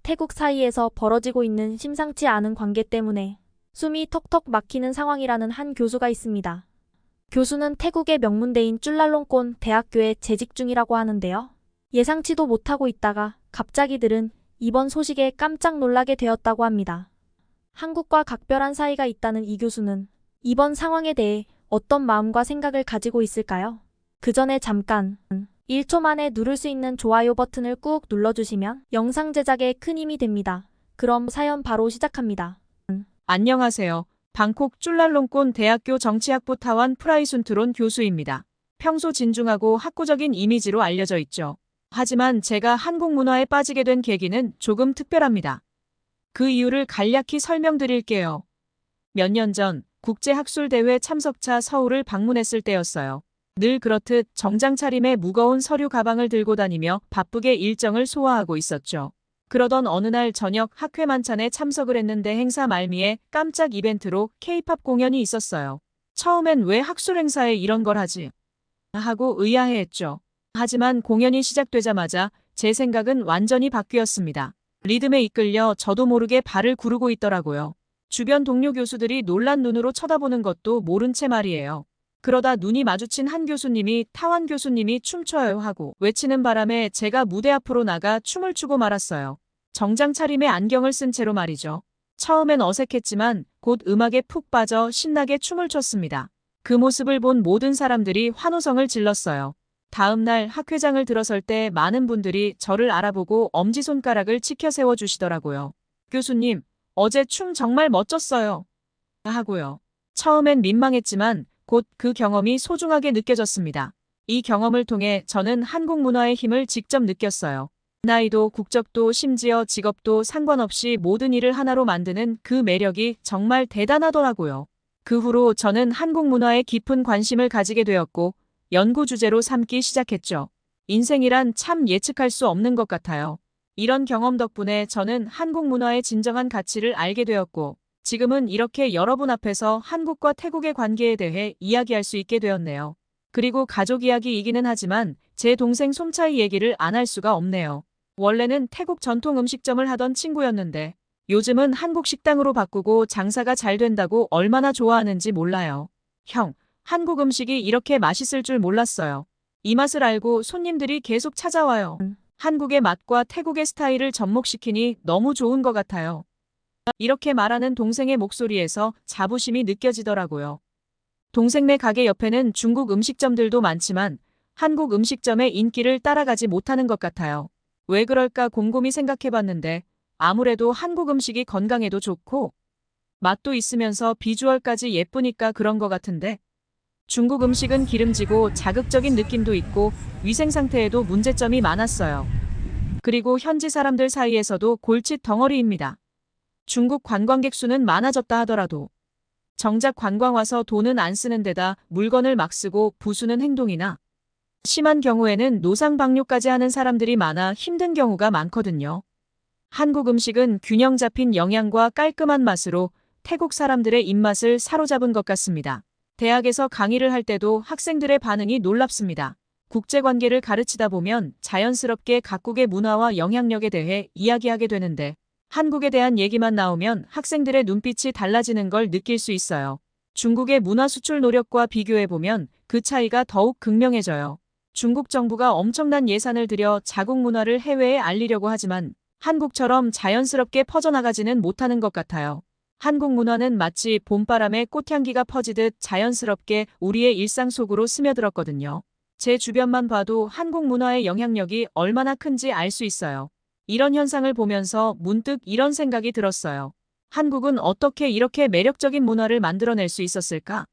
태국 사이에서 벌어지고 있는 심상치 않은 관계 때문에 숨이 턱턱 막히는 상황이라는 한 교수가 있습니다. 교수는 태국의 명문대인 쭈랄롱권 대학교에 재직 중이라고 하는데요. 예상치도 못하고 있다가 갑자기 들은 이번 소식에 깜짝 놀라게 되었다고 합니다. 한국과 각별한 사이가 있다는 이 교수는 이번 상황에 대해 어떤 마음과 생각을 가지고 있을까요? 그 전에 잠깐 1초 만에 누를 수 있는 좋아요 버튼을 꾹 눌러주시면 영상 제작에 큰 힘이 됩니다. 그럼 사연 바로 시작합니다. 안녕하세요. 방콕 쭈랄롱권 대학교 정치학부 타완 프라이순트론 교수입니다. 평소 진중하고 학구적인 이미지로 알려져 있죠. 하지만 제가 한국 문화에 빠지게 된 계기는 조금 특별합니다. 그 이유를 간략히 설명드릴게요. 몇 년 전 국제학술대회 참석차 서울을 방문했을 때였어요. 늘 그렇듯 정장 차림에 무거운 서류 가방을 들고 다니며 바쁘게 일정을 소화하고 있었죠. 그러던 어느 날 저녁 학회 만찬에 참석을 했는데 행사 말미에 깜짝 이벤트로 K-팝 공연이 있었어요. 처음엔 왜 학술 행사에 이런 걸 하지? 하고 의아해했죠. 하지만 공연이 시작되자마자 제 생각은 완전히 바뀌었습니다. 리듬에 이끌려 저도 모르게 발을 구르고 있더라고요. 주변 동료 교수들이 놀란 눈으로 쳐다보는 것도 모른 채 말이에요. 그러다 눈이 마주친 한 교수님이 타완 교수님이 춤춰요 하고 외치는 바람에 제가 무대 앞으로 나가 춤을 추고 말았어요. 정장 차림에 안경을 쓴 채로 말이죠. 처음엔 어색했지만 곧 음악에 푹 빠져 신나게 춤을 췄습니다. 그 모습을 본 모든 사람들이 환호성을 질렀어요. 다음 날 학회장을 들어설 때 많은 분들이 저를 알아보고 엄지손가락을 치켜 세워주시더라고요. 교수님, 어제 춤 정말 멋졌어요. 하고요. 처음엔 민망했지만 곧 그 경험이 소중하게 느껴졌습니다. 이 경험을 통해 저는 한국 문화의 힘을 직접 느꼈어요. 나이도 국적도 심지어 직업도 상관없이 모든 일을 하나로 만드는 그 매력이 정말 대단하더라고요. 그 후로 저는 한국 문화에 깊은 관심을 가지게 되었고 연구 주제로 삼기 시작했죠. 인생이란 참 예측할 수 없는 것 같아요. 이런 경험 덕분에 저는 한국 문화의 진정한 가치를 알게 되었고 지금은 이렇게 여러분 앞에서 한국과 태국의 관계에 대해 이야기할 수 있게 되었네요. 그리고 가족 이야기이기는 하지만 제 동생 솜차이 얘기를 안 할 수가 없네요. 원래는 태국 전통 음식점을 하던 친구였는데 요즘은 한국 식당으로 바꾸고 장사가 잘 된다고 얼마나 좋아하는지 몰라요. 형, 한국 음식이 이렇게 맛있을 줄 몰랐어요. 이 맛을 알고 손님들이 계속 찾아와요. 한국의 맛과 태국의 스타일을 접목시키니 너무 좋은 것 같아요. 이렇게 말하는 동생의 목소리에서 자부심이 느껴지더라고요. 동생네 가게 옆에는 중국 음식점들도 많지만 한국 음식점의 인기를 따라가지 못하는 것 같아요. 왜 그럴까 곰곰이 생각해봤는데 아무래도 한국 음식이 건강에도 좋고 맛도 있으면서 비주얼까지 예쁘니까 그런 것 같은데 중국 음식은 기름지고 자극적인 느낌도 있고 위생 상태에도 문제점이 많았어요. 그리고 현지 사람들 사이에서도 골칫 덩어리입니다. 중국 관광객 수는 많아졌다 하더라도 정작 관광 와서 돈은 안 쓰는 데다 물건을 막 쓰고 부수는 행동이나 심한 경우에는 노상방뇨까지 하는 사람들이 많아 힘든 경우가 많거든요. 한국 음식은 균형 잡힌 영양과 깔끔한 맛으로 태국 사람들의 입맛을 사로잡은 것 같습니다. 대학에서 강의를 할 때도 학생들의 반응이 놀랍습니다. 국제관계를 가르치다 보면 자연스럽게 각국의 문화와 영향력에 대해 이야기하게 되는데 한국에 대한 얘기만 나오면 학생들의 눈빛이 달라지는 걸 느낄 수 있어요. 중국의 문화 수출 노력과 비교해보면 그 차이가 더욱 극명해져요. 중국 정부가 엄청난 예산을 들여 자국 문화를 해외에 알리려고 하지만 한국처럼 자연스럽게 퍼져나가지는 못하는 것 같아요. 한국 문화는 마치 봄바람에 꽃향기가 퍼지듯 자연스럽게 우리의 일상 속으로 스며들었거든요. 제 주변만 봐도 한국 문화의 영향력이 얼마나 큰지 알 수 있어요. 이런 현상을 보면서 문득 이런 생각이 들었어요. 한국은 어떻게 이렇게 매력적인 문화를 만들어낼 수 있었을까?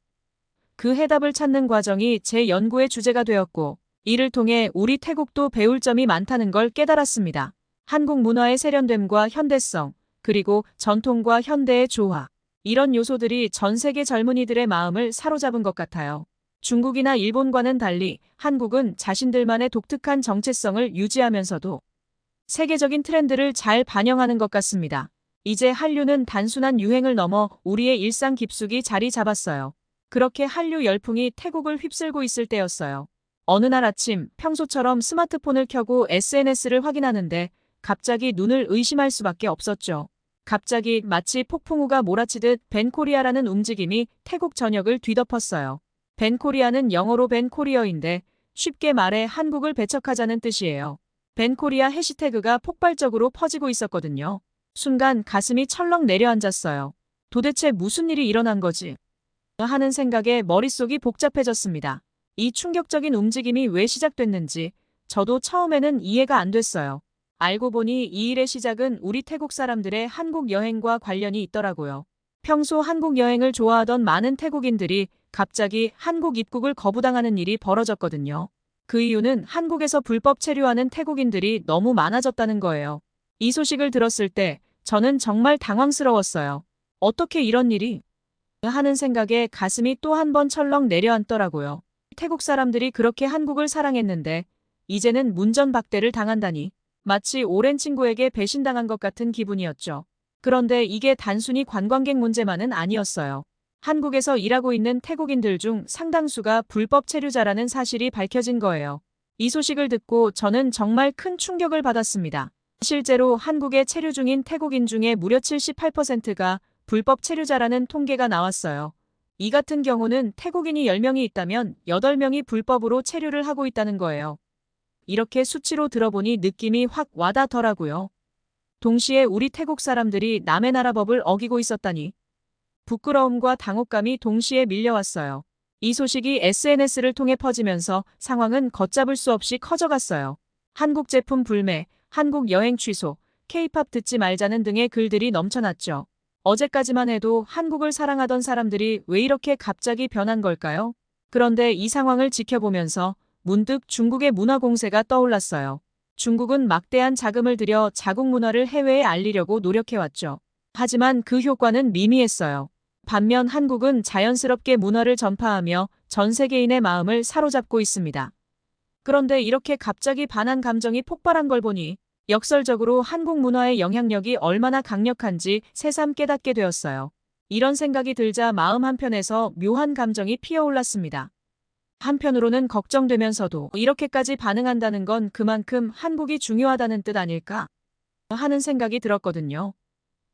그 해답을 찾는 과정이 제 연구의 주제가 되었고 이를 통해 우리 태국도 배울 점이 많다는 걸 깨달았습니다. 한국 문화의 세련됨과 현대성, 그리고 전통과 현대의 조화. 이런 요소들이 전 세계 젊은이들의 마음을 사로잡은 것 같아요. 중국이나 일본과는 달리 한국은 자신들만의 독특한 정체성을 유지하면서도 세계적인 트렌드를 잘 반영하는 것 같습니다. 이제 한류는 단순한 유행을 넘어 우리의 일상 깊숙이 자리 잡았어요. 그렇게 한류 열풍이 태국을 휩쓸고 있을 때였어요. 어느 날 아침 평소처럼 스마트폰을 켜고 SNS를 확인하는데 갑자기 눈을 의심할 수밖에 없었죠. 갑자기 마치 폭풍우가 몰아치듯 벤코리아라는 움직임이 태국 전역을 뒤덮었어요. 벤코리아는 영어로 벤코리어인데 쉽게 말해 한국을 배척하자는 뜻이에요. 벤코리아 해시태그가 폭발적으로 퍼지고 있었거든요. 순간 가슴이 철렁 내려앉았어요. 도대체 무슨 일이 일어난 거지? 하는 생각에 머릿속이 복잡해졌습니다. 이 충격적인 움직임이 왜 시작됐는지 저도 처음에는 이해가 안 됐어요. 알고 보니 이 일의 시작은 우리 태국 사람들의 한국 여행과 관련이 있더라고요. 평소 한국 여행을 좋아하던 많은 태국인들이 갑자기 한국 입국을 거부당하는 일이 벌어졌거든요. 그 이유는 한국에서 불법 체류하는 태국인들이 너무 많아졌다는 거예요. 이 소식을 들었을 때 저는 정말 당황스러웠어요. 어떻게 이런 일이? 하는 생각에 가슴이 또 한 번 철렁 내려앉더라고요. 태국 사람들이 그렇게 한국을 사랑했는데 이제는 문전박대를 당한다니 마치 오랜 친구에게 배신당한 것 같은 기분이었죠. 그런데 이게 단순히 관광객 문제만은 아니었어요. 한국에서 일하고 있는 태국인들 중 상당수가 불법 체류자라는 사실이 밝혀진 거예요. 이 소식을 듣고 저는 정말 큰 충격을 받았습니다. 실제로 한국에 체류 중인 태국인 중에 무려 78%가 불법 체류자라는 통계가 나왔어요. 이 같은 경우는 태국인이 10명이 있다면 8명이 불법으로 체류를 하고 있다는 거예요. 이렇게 수치로 들어보니 느낌이 확 와닿더라고요. 동시에 우리 태국 사람들이 남의 나라 법을 어기고 있었다니. 부끄러움과 당혹감이 동시에 밀려왔어요. 이 소식이 SNS를 통해 퍼지면서 상황은 걷잡을 수 없이 커져갔어요. 한국 제품 불매, 한국 여행 취소, K-팝 듣지 말자는 등의 글들이 넘쳐났죠. 어제까지만 해도 한국을 사랑하던 사람들이 왜 이렇게 갑자기 변한 걸까요? 그런데 이 상황을 지켜보면서 문득 중국의 문화 공세가 떠올랐어요. 중국은 막대한 자금을 들여 자국 문화를 해외에 알리려고 노력해왔죠. 하지만 그 효과는 미미했어요. 반면 한국은 자연스럽게 문화를 전파하며 전 세계인의 마음을 사로잡고 있습니다. 그런데 이렇게 갑자기 반한 감정이 폭발한 걸 보니 역설적으로 한국 문화의 영향력이 얼마나 강력한지 새삼 깨닫게 되었어요. 이런 생각이 들자 마음 한편에서 묘한 감정이 피어올랐습니다. 한편으로는 걱정되면서도 이렇게까지 반응한다는 건 그만큼 한국이 중요하다는 뜻 아닐까 하는 생각이 들었거든요.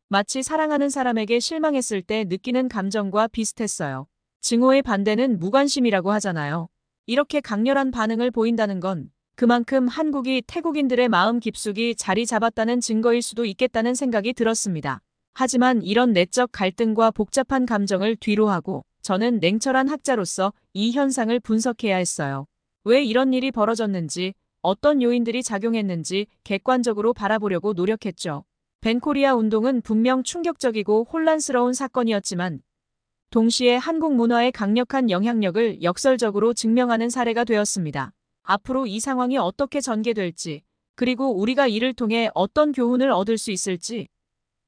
마치 사랑하는 사람에게 실망했을 때 느끼는 감정과 비슷했어요. 증오의 반대는 무관심이라고 하잖아요. 이렇게 강렬한 반응을 보인다는 건 그만큼 한국이 태국인들의 마음 깊숙이 자리 잡았다는 증거일 수도 있겠다는 생각이 들었습니다. 하지만 이런 내적 갈등과 복잡한 감정을 뒤로하고 저는 냉철한 학자로서 이 현상을 분석해야 했어요. 왜 이런 일이 벌어졌는지, 어떤 요인들이 작용했는지 객관적으로 바라보려고 노력했죠. 벤코리아 운동은 분명 충격적이고 혼란스러운 사건이었지만 동시에 한국 문화의 강력한 영향력을 역설적으로 증명하는 사례가 되었습니다. 앞으로 이 상황이 어떻게 전개될지, 그리고 우리가 이를 통해 어떤 교훈을 얻을 수 있을지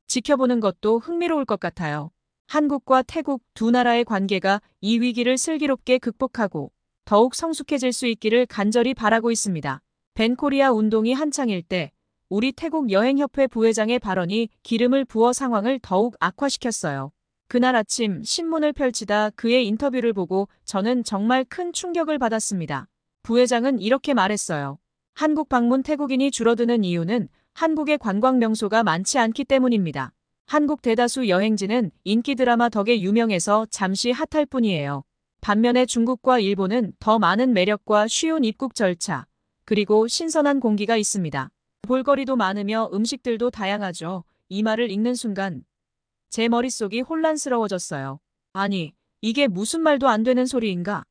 지켜보는 것도 흥미로울 것 같아요. 한국과 태국 두 나라의 관계가 이 위기를 슬기롭게 극복하고 더욱 성숙해질 수 있기를 간절히 바라고 있습니다. 벤코리아 운동이 한창일 때 우리 태국 여행협회 부회장의 발언이 기름을 부어 상황을 더욱 악화시켰어요. 그날 아침 신문을 펼치다 그의 인터뷰를 보고 저는 정말 큰 충격을 받았습니다. 부회장은 이렇게 말했어요. 한국 방문 태국인이 줄어드는 이유는 한국의 관광 명소가 많지 않기 때문입니다. 한국 대다수 여행지는 인기 드라마 덕에 유명해서 잠시 핫할 뿐이에요. 반면에 중국과 일본은 더 많은 매력과 쉬운 입국 절차, 그리고 신선한 공기가 있습니다. 볼거리도 많으며 음식들도 다양하죠. 이 말을 읽는 순간 제 머릿속이 혼란스러워졌어요. 아니, 이게 무슨 말도 안 되는 소리인가?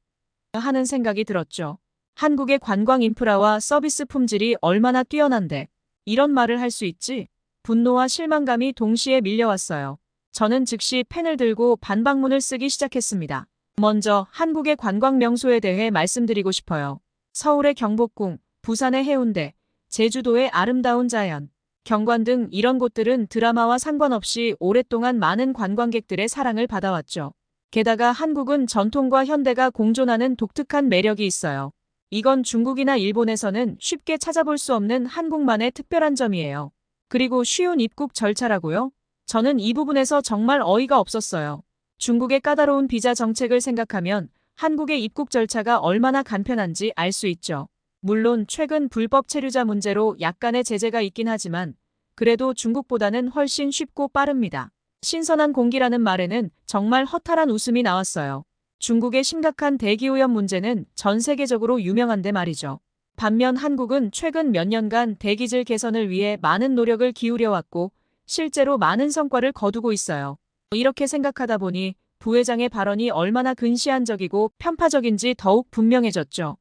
하는 생각이 들었죠. 한국의 관광 인프라와 서비스 품질이 얼마나 뛰어난데 이런 말을 할 수 있지? 분노와 실망감이 동시에 밀려왔어요. 저는 즉시 펜을 들고 반박문을 쓰기 시작했습니다. 먼저 한국의 관광 명소에 대해 말씀드리고 싶어요. 서울의 경복궁, 부산의 해운대, 제주도의 아름다운 자연, 경관 등 이런 곳들은 드라마와 상관없이 오랫동안 많은 관광객들의 사랑을 받아왔죠. 게다가 한국은 전통과 현대가 공존하는 독특한 매력이 있어요. 이건 중국이나 일본에서는 쉽게 찾아볼 수 없는 한국만의 특별한 점이에요. 그리고 쉬운 입국 절차라고요? 저는 이 부분에서 정말 어이가 없었어요. 중국의 까다로운 비자 정책을 생각하면 한국의 입국 절차가 얼마나 간편한지 알 수 있죠. 물론 최근 불법 체류자 문제로 약간의 제재가 있긴 하지만 그래도 중국보다는 훨씬 쉽고 빠릅니다. 신선한 공기라는 말에는 정말 허탈한 웃음이 나왔어요. 중국의 심각한 대기오염 문제는 전 세계적으로 유명한데 말이죠. 반면 한국은 최근 몇 년간 대기질 개선을 위해 많은 노력을 기울여왔고 실제로 많은 성과를 거두고 있어요. 이렇게 생각하다 보니 부회장의 발언이 얼마나 근시안적이고 편파적인지 더욱 분명해졌죠.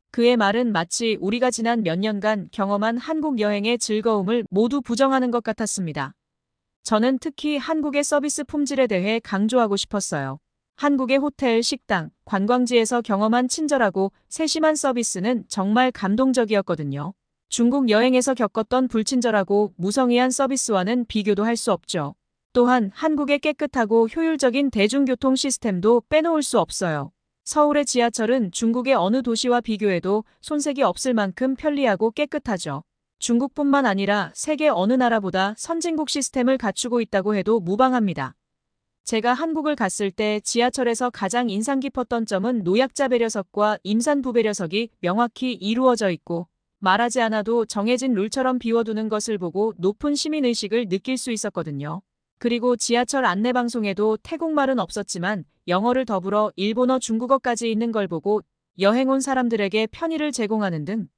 그의 말은 마치 우리가 지난 몇 년간 경험한 한국 여행의 즐거움을 모두 부정하는 것 같았습니다. 저는 특히 한국의 서비스 품질에 대해 강조하고 싶었어요. 한국의 호텔, 식당, 관광지에서 경험한 친절하고 세심한 서비스는 정말 감동적이었거든요. 중국 여행에서 겪었던 불친절하고 무성의한 서비스와는 비교도 할 수 없죠. 또한 한국의 깨끗하고 효율적인 대중교통 시스템도 빼놓을 수 없어요. 서울의 지하철은 중국의 어느 도시와 비교해도 손색이 없을 만큼 편리하고 깨끗하죠. 중국뿐만 아니라 세계 어느 나라보다 선진국 시스템을 갖추고 있다고 해도 무방합니다. 제가 한국을 갔을 때 지하철에서 가장 인상 깊었던 점은 노약자 배려석과 임산부 배려석이 명확히 이루어져 있고 말하지 않아도 정해진 룰처럼 비워두는 것을 보고 높은 시민의식을 느낄 수 있었거든요. 그리고 지하철 안내방송에도 태국말은 없었지만 영어를 더불어 일본어, 중국어까지 있는 걸 보고 여행 온 사람들에게 편의를 제공하는 등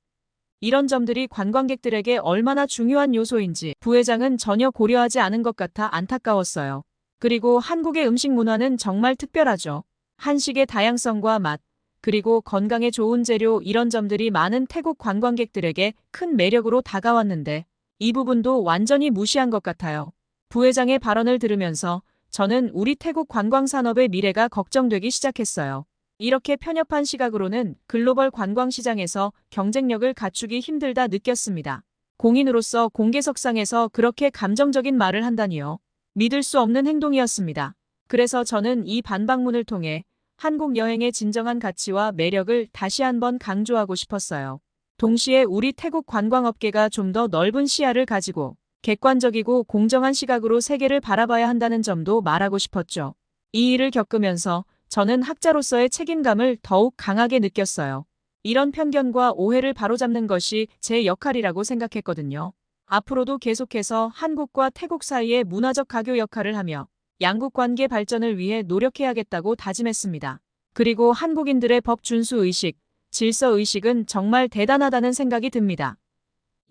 이런 점들이 관광객들에게 얼마나 중요한 요소인지 부회장은 전혀 고려하지 않은 것 같아 안타까웠어요. 그리고 한국의 음식 문화는 정말 특별하죠. 한식의 다양성과 맛, 그리고 건강에 좋은 재료 이런 점들이 많은 태국 관광객들에게 큰 매력으로 다가왔는데 이 부분도 완전히 무시한 것 같아요. 부회장의 발언을 들으면서 저는 우리 태국 관광산업의 미래가 걱정되기 시작했어요. 이렇게 편협한 시각으로는 글로벌 관광시장에서 경쟁력을 갖추기 힘들다 느꼈습니다. 공인으로서 공개석상에서 그렇게 감정적인 말을 한다니요. 믿을 수 없는 행동이었습니다. 그래서 저는 이 반박문을 통해 한국 여행의 진정한 가치와 매력을 다시 한번 강조하고 싶었어요. 동시에 우리 태국 관광업계가 좀 더 넓은 시야를 가지고 객관적이고 공정한 시각으로 세계를 바라봐야 한다는 점도 말하고 싶었죠. 이 일을 겪으면서 저는 학자로서의 책임감을 더욱 강하게 느꼈어요. 이런 편견과 오해를 바로잡는 것이 제 역할이라고 생각했거든요. 앞으로도 계속해서 한국과 태국 사이의 문화적 가교 역할을 하며 양국 관계 발전을 위해 노력해야겠다고 다짐했습니다. 그리고 한국인들의 법 준수 의식, 질서 의식은 정말 대단하다는 생각이 듭니다.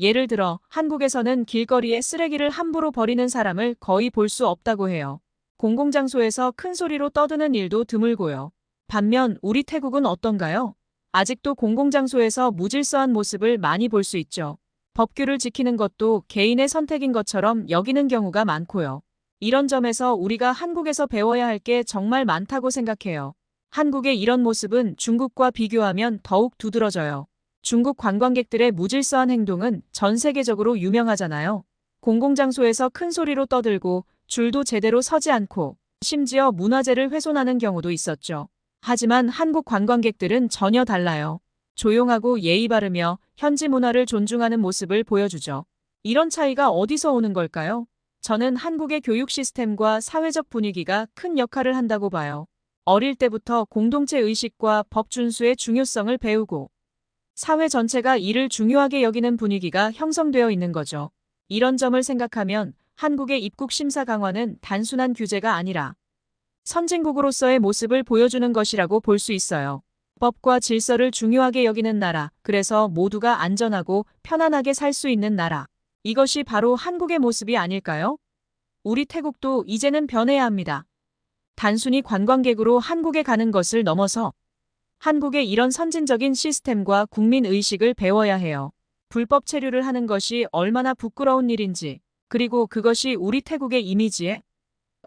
예를 들어 한국에서는 길거리에 쓰레기를 함부로 버리는 사람을 거의 볼 수 없다고 해요. 공공장소에서 큰 소리로 떠드는 일도 드물고요. 반면 우리 태국은 어떤가요? 아직도 공공장소에서 무질서한 모습을 많이 볼 수 있죠. 법규를 지키는 것도 개인의 선택인 것처럼 여기는 경우가 많고요. 이런 점에서 우리가 한국에서 배워야 할 게 정말 많다고 생각해요. 한국의 이런 모습은 중국과 비교하면 더욱 두드러져요. 중국 관광객들의 무질서한 행동은 전 세계적으로 유명하잖아요. 공공장소에서 큰 소리로 떠들고 줄도 제대로 서지 않고 심지어 문화재를 훼손하는 경우도 있었죠. 하지만 한국 관광객들은 전혀 달라요. 조용하고 예의 바르며 현지 문화를 존중하는 모습을 보여주죠. 이런 차이가 어디서 오는 걸까요? 저는 한국의 교육 시스템과 사회적 분위기가 큰 역할을 한다고 봐요. 어릴 때부터 공동체 의식과 법 준수의 중요성을 배우고 사회 전체가 이를 중요하게 여기는 분위기가 형성되어 있는 거죠. 이런 점을 생각하면 한국의 입국 심사 강화는 단순한 규제가 아니라 선진국으로서의 모습을 보여주는 것이라고 볼 수 있어요. 법과 질서를 중요하게 여기는 나라, 그래서 모두가 안전하고 편안하게 살 수 있는 나라. 이것이 바로 한국의 모습이 아닐까요? 우리 태국도 이제는 변해야 합니다. 단순히 관광객으로 한국에 가는 것을 넘어서 한국의 이런 선진적인 시스템과 국민의식을 배워야 해요. 불법 체류를 하는 것이 얼마나 부끄러운 일인지, 그리고 그것이 우리 태국의 이미지에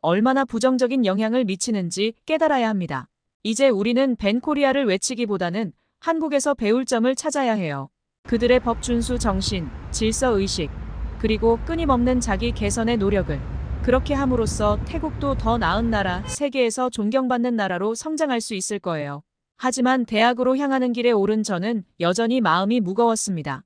얼마나 부정적인 영향을 미치는지 깨달아야 합니다. 이제 우리는 벤코리아를 외치기보다는 한국에서 배울 점을 찾아야 해요. 그들의 법 준수 정신, 질서 의식, 그리고 끊임없는 자기 개선의 노력을 그렇게 함으로써 태국도 더 나은 나라, 세계에서 존경받는 나라로 성장할 수 있을 거예요. 하지만 대학으로 향하는 길에 오른 저는 여전히 마음이 무거웠습니다.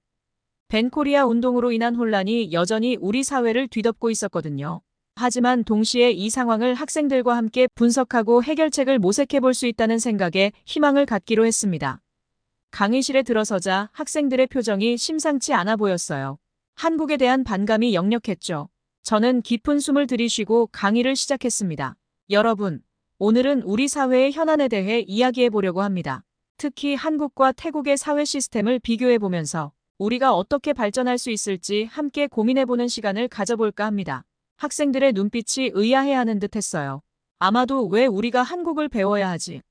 벤코리아 운동으로 인한 혼란이 여전히 우리 사회를 뒤덮고 있었거든요. 하지만 동시에 이 상황을 학생들과 함께 분석하고 해결책을 모색해 볼 수 있다는 생각에 희망을 갖기로 했습니다. 강의실에 들어서자 학생들의 표정이 심상치 않아 보였어요. 한국에 대한 반감이 역력했죠. 저는 깊은 숨을 들이쉬고 강의를 시작했습니다. 여러분, 오늘은 우리 사회의 현안에 대해 이야기해 보려고 합니다. 특히 한국과 태국의 사회 시스템을 비교해 보면서 우리가 어떻게 발전할 수 있을지 함께 고민해 보는 시간을 가져볼까 합니다. 학생들의 눈빛이 의아해하는 듯 했어요. 아마도 왜 우리가 한국을 배워야 하지?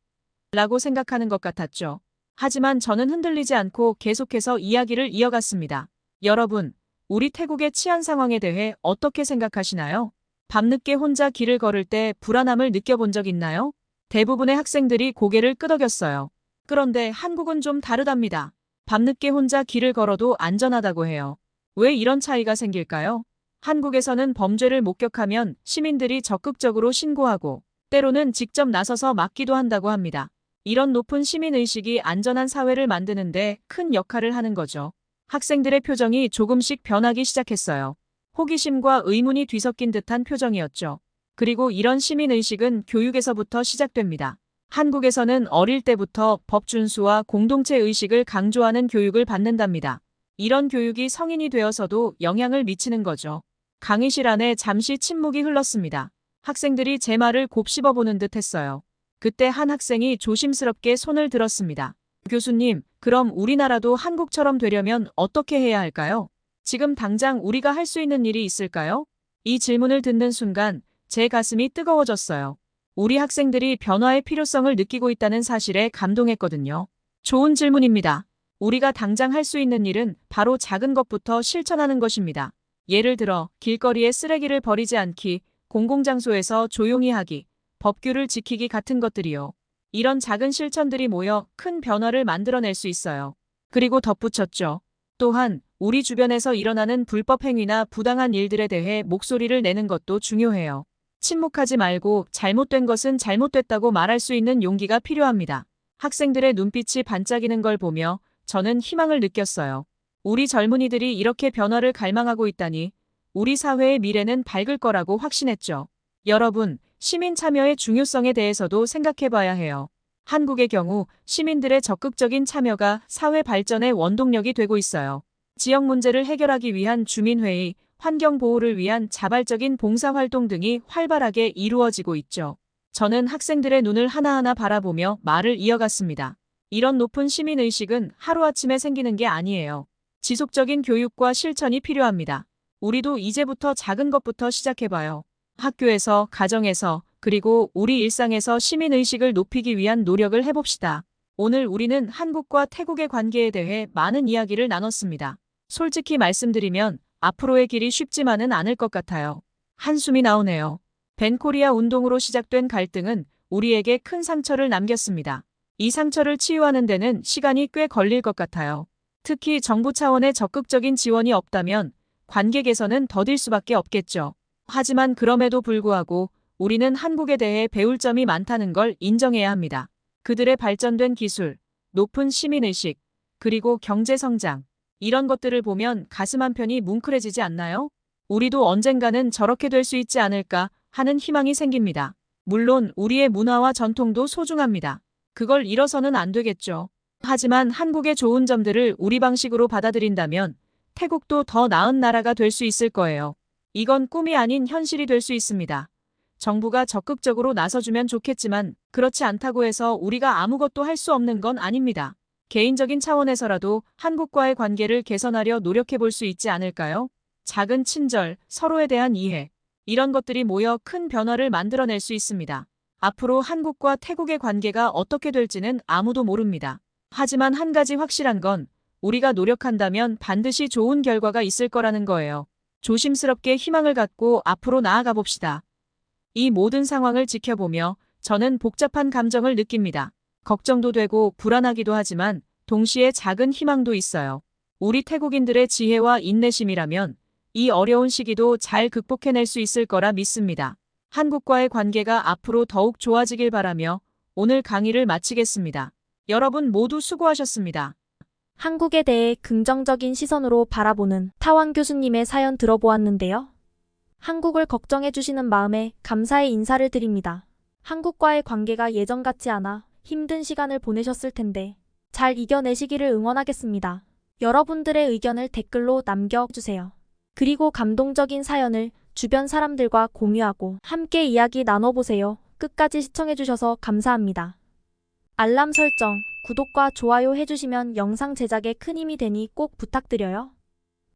라고 생각하는 것 같았죠. 하지만 저는 흔들리지 않고 계속해서 이야기를 이어갔습니다. 여러분, 우리 태국의 치안 상황에 대해 어떻게 생각하시나요? 밤늦게 혼자 길을 걸을 때 불안함을 느껴본 적 있나요? 대부분의 학생들이 고개를 끄덕였어요. 그런데 한국은 좀 다르답니다. 밤늦게 혼자 길을 걸어도 안전하다고 해요. 왜 이런 차이가 생길까요? 한국에서는 범죄를 목격하면 시민들이 적극적으로 신고하고 때로는 직접 나서서 막기도 한다고 합니다. 이런 높은 시민의식이 안전한 사회를 만드는데 큰 역할을 하는 거죠. 학생들의 표정이 조금씩 변하기 시작했어요. 호기심과 의문이 뒤섞인 듯한 표정이었죠. 그리고 이런 시민의식은 교육에서부터 시작됩니다. 한국에서는 어릴 때부터 법 준수와 공동체 의식을 강조하는 교육을 받는답니다. 이런 교육이 성인이 되어서도 영향을 미치는 거죠. 강의실 안에 잠시 침묵이 흘렀습니다. 학생들이 제 말을 곱씹어보는 듯 했어요. 그때 한 학생이 조심스럽게 손을 들었습니다. 교수님, 그럼 우리나라도 한국처럼 되려면 어떻게 해야 할까요? 지금 당장 우리가 할 수 있는 일이 있을까요? 이 질문을 듣는 순간 제 가슴이 뜨거워졌어요. 우리 학생들이 변화의 필요성을 느끼고 있다는 사실에 감동했거든요. 좋은 질문입니다. 우리가 당장 할 수 있는 일은 바로 작은 것부터 실천하는 것입니다. 예를 들어 길거리에 쓰레기를 버리지 않기, 공공장소에서 조용히 하기, 법규를 지키기 같은 것들이요. 이런 작은 실천들이 모여 큰 변화를 만들어낼 수 있어요. 그리고 덧붙였죠. 또한 우리 주변에서 일어나는 불법 행위나 부당한 일들에 대해 목소리를 내는 것도 중요해요. 침묵하지 말고 잘못된 것은 잘못됐다고 말할 수 있는 용기가 필요합니다. 학생들의 눈빛이 반짝이는 걸 보며 저는 희망을 느꼈어요. 우리 젊은이들이 이렇게 변화를 갈망하고 있다니 우리 사회의 미래는 밝을 거라고 확신했죠. 여러분, 시민 참여의 중요성에 대해서도 생각해 봐야 해요. 한국의 경우 시민들의 적극적인 참여가 사회 발전의 원동력이 되고 있어요. 지역 문제를 해결하기 위한 주민회의, 환경 보호를 위한 자발적인 봉사활동 등이 활발하게 이루어지고 있죠. 저는 학생들의 눈을 하나하나 바라보며 말을 이어갔습니다. 이런 높은 시민의식은 하루아침에 생기는 게 아니에요. 지속적인 교육과 실천이 필요합니다. 우리도 이제부터 작은 것부터 시작해봐요. 학교에서, 가정에서, 그리고 우리 일상에서 시민의식을 높이기 위한 노력을 해봅시다. 오늘 우리는 한국과 태국의 관계에 대해 많은 이야기를 나눴습니다. 솔직히 말씀드리면 앞으로의 길이 쉽지만은 않을 것 같아요. 한숨이 나오네요. 벤코리아 운동으로 시작된 갈등은 우리에게 큰 상처를 남겼습니다. 이 상처를 치유하는 데는 시간이 꽤 걸릴 것 같아요. 특히 정부 차원의 적극적인 지원이 없다면 관계 개선은 더딜 수밖에 없겠죠. 하지만 그럼에도 불구하고 우리는 한국에 대해 배울 점이 많다는 걸 인정해야 합니다. 그들의 발전된 기술, 높은 시민의식, 그리고 경제 성장, 이런 것들을 보면 가슴 한편이 뭉클해지지 않나요? 우리도 언젠가는 저렇게 될 수 있지 않을까 하는 희망이 생깁니다. 물론 우리의 문화와 전통도 소중합니다. 그걸 잃어서는 안 되겠죠. 하지만 한국의 좋은 점들을 우리 방식으로 받아들인다면 태국도 더 나은 나라가 될 수 있을 거예요. 이건 꿈이 아닌 현실이 될 수 있습니다. 정부가 적극적으로 나서주면 좋겠지만 그렇지 않다고 해서 우리가 아무것도 할 수 없는 건 아닙니다. 개인적인 차원에서라도 한국과의 관계를 개선하려 노력해 볼 수 있지 않을까요? 작은 친절, 서로에 대한 이해, 이런 것들이 모여 큰 변화를 만들어낼 수 있습니다. 앞으로 한국과 태국의 관계가 어떻게 될지는 아무도 모릅니다. 하지만 한 가지 확실한 건 우리가 노력한다면 반드시 좋은 결과가 있을 거라는 거예요. 조심스럽게 희망을 갖고 앞으로 나아가 봅시다. 이 모든 상황을 지켜보며 저는 복잡한 감정을 느낍니다. 걱정도 되고 불안하기도 하지만 동시에 작은 희망도 있어요. 우리 태국인들의 지혜와 인내심이라면 이 어려운 시기도 잘 극복해낼 수 있을 거라 믿습니다. 한국과의 관계가 앞으로 더욱 좋아지길 바라며 오늘 강의를 마치겠습니다. 여러분 모두 수고하셨습니다. 한국에 대해 긍정적인 시선으로 바라보는 타왕 교수님의 사연 들어보았는데요. 한국을 걱정해주시는 마음에 감사의 인사를 드립니다. 한국과의 관계가 예전 같지 않아 힘든 시간을 보내셨을 텐데 잘 이겨내시기를 응원하겠습니다. 여러분들의 의견을 댓글로 남겨주세요. 그리고 감동적인 사연을 주변 사람들과 공유하고 함께 이야기 나눠보세요. 끝까지 시청해주셔서 감사합니다. 알람 설정, 구독과 좋아요 해주시면 영상 제작에 큰 힘이 되니 꼭 부탁드려요.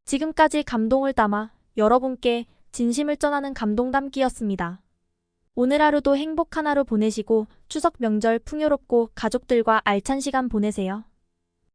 지금까지 감동을 담아 여러분께 진심을 전하는 감동담기였습니다. 오늘 하루도 행복한 하루 보내시고 추석 명절 풍요롭고 가족들과 알찬 시간 보내세요.